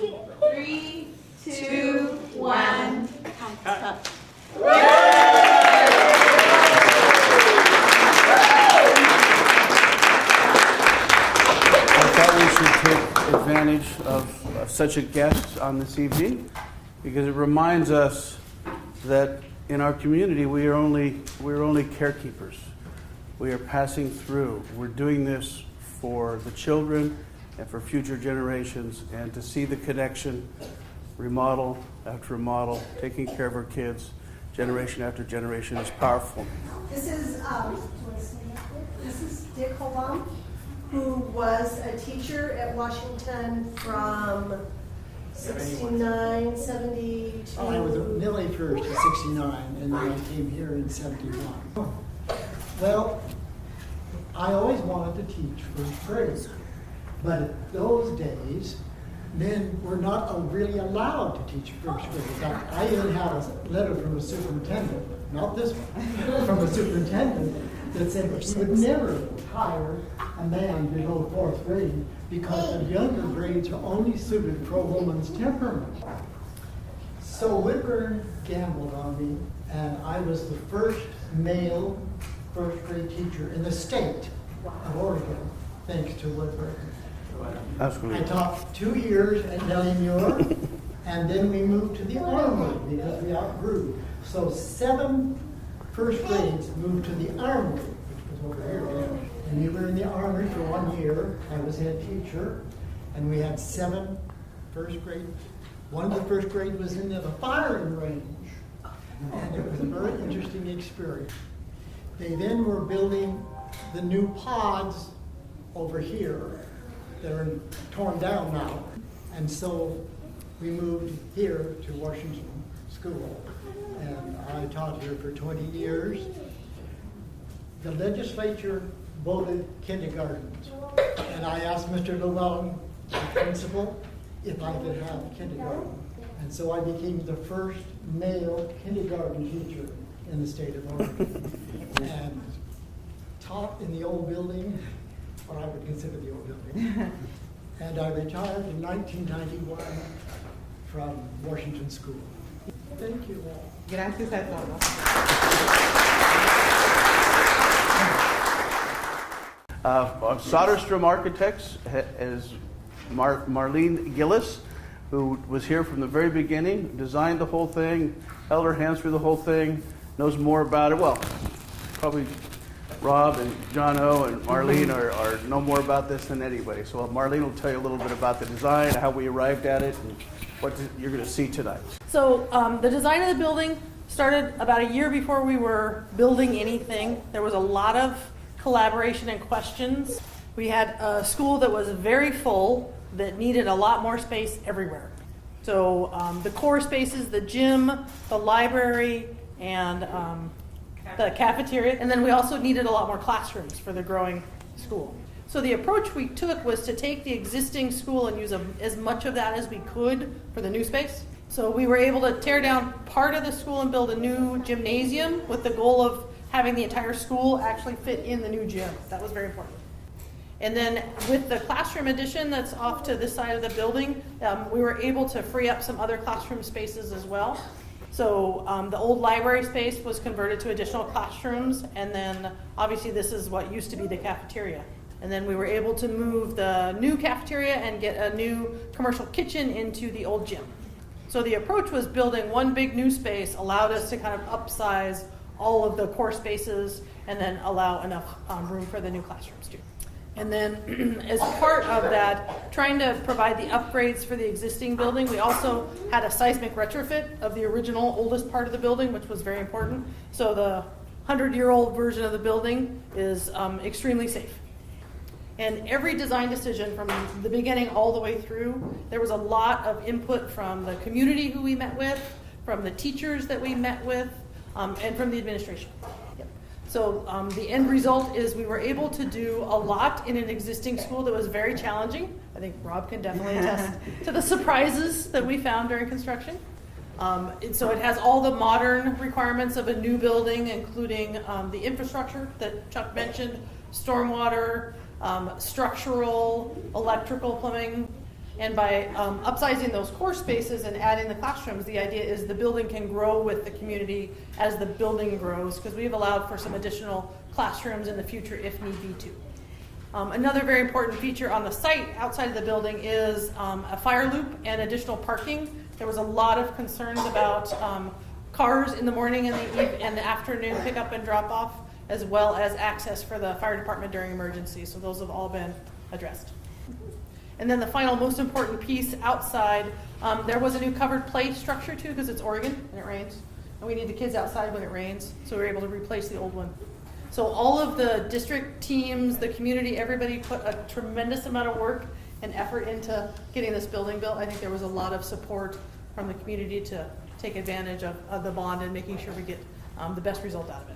3, 2, 1. Cut. I thought we should take advantage of such a guest on this evening because it reminds us that in our community we're only carekeepers. We are passing through. We're doing this for the children and for future generations, and to see the connection, remodel after remodel, taking care of our kids, generation after generation, is powerful. This is Dick Holbaum, who was a teacher at Washington from 69, 72. Oh, I was Millie first in 69, and then I came here in 71. Well, I always wanted to teach first grade, but in those days, men were not really allowed to teach first grade. In fact, I even had a letter from a superintendent, not this one, from a superintendent that said he would never hire a man below fourth grade because the younger grades are only suited for a woman's temperament. So Whitburn gambled on me, and I was the first male first grade teacher in the state of Oregon, thanks to Whitburn. Absolutely. I taught 2 years at Nellie Muir, and then we moved to the Armory because we outgrew. So 7 first grades moved to the Armory, which was over here. And we were in the Armory for 1 year. I was head teacher, and we had 7 first grade. One of the first grade was in the firing range, and it was a very interesting experience. They then were building the new pods over here. They're torn down now. And so we moved here to Washington School. And I taught here for 20 years. The legislature voted kindergartens. And I asked Mr. Llewellyn, the principal, if I could have kindergarten. And so I became the first male kindergarten teacher in the state of Oregon. And taught in the old building, what I would consider the old building. And I retired in 1991 from Washington School. Thank you all. Gracias a todos. Soderstrom Architects is Marlene Gillis, who was here from the very beginning, designed the whole thing, held her hands through the whole thing, knows more about it. Well, probably Rob and John O. and Marlene are know more about this than anybody. So Marlene will tell you a little bit about the design, how we arrived at it, and what you're going to see tonight. So the design of the building started about a year before we were building anything. There was a lot of collaboration and questions. We had a school that was very full that needed a lot more space everywhere. So the core spaces, the gym, the library, and the cafeteria. And then we also needed a lot more classrooms for the growing school. So the approach we took was to take the existing school and use as much of that as we could for the new space. So we were able to tear down part of the school and build a new gymnasium with the goal of having the entire school actually fit in the new gym. That was very important. And then with the classroom addition that's off to this side of the building, we were able to free up some other classroom spaces as well. So the old library space was converted to additional classrooms, and then obviously this is what used to be the cafeteria. And then we were able to move the new cafeteria and get a new commercial kitchen into the old gym. So the approach was building one big new space allowed us to kind of upsize all of the core spaces and then allow enough room for the new classrooms too. And then as part of that, trying to provide the upgrades for the existing building, we also had a seismic retrofit of the original oldest part of the building, which was very important. So the 100-year-old version of the building is extremely safe. And every design decision from the beginning all the way through, there was a lot of input from the community who we met with, from the teachers that we met with, and from the administration. Yep. So the end result is we were able to do a lot in an existing school that was very challenging. I think Rob can definitely attest to the surprises that we found during construction. So it has all the modern requirements of a new building, including the infrastructure that Chuck mentioned, stormwater, structural, electrical, plumbing, And by upsizing those core spaces and adding the classrooms, the idea is the building can grow with the community as the building grows, because we've allowed for some additional classrooms in the future if need be too. Another very important feature on the site outside of the building is a fire loop and additional parking. There was a lot of concerns about cars in the morning and the afternoon pickup and drop off, as well as access for the fire department during emergencies. So those have all been addressed. And then the final most important piece outside, there was a new covered play structure too, because it's Oregon and it rains. And we need the kids outside when it rains, so we were able to replace the old one. So all of the district teams, the community, everybody put a tremendous amount of work and effort into getting this building built. I think there was a lot of support from the community to take advantage of the bond and making sure we get the best result out of it.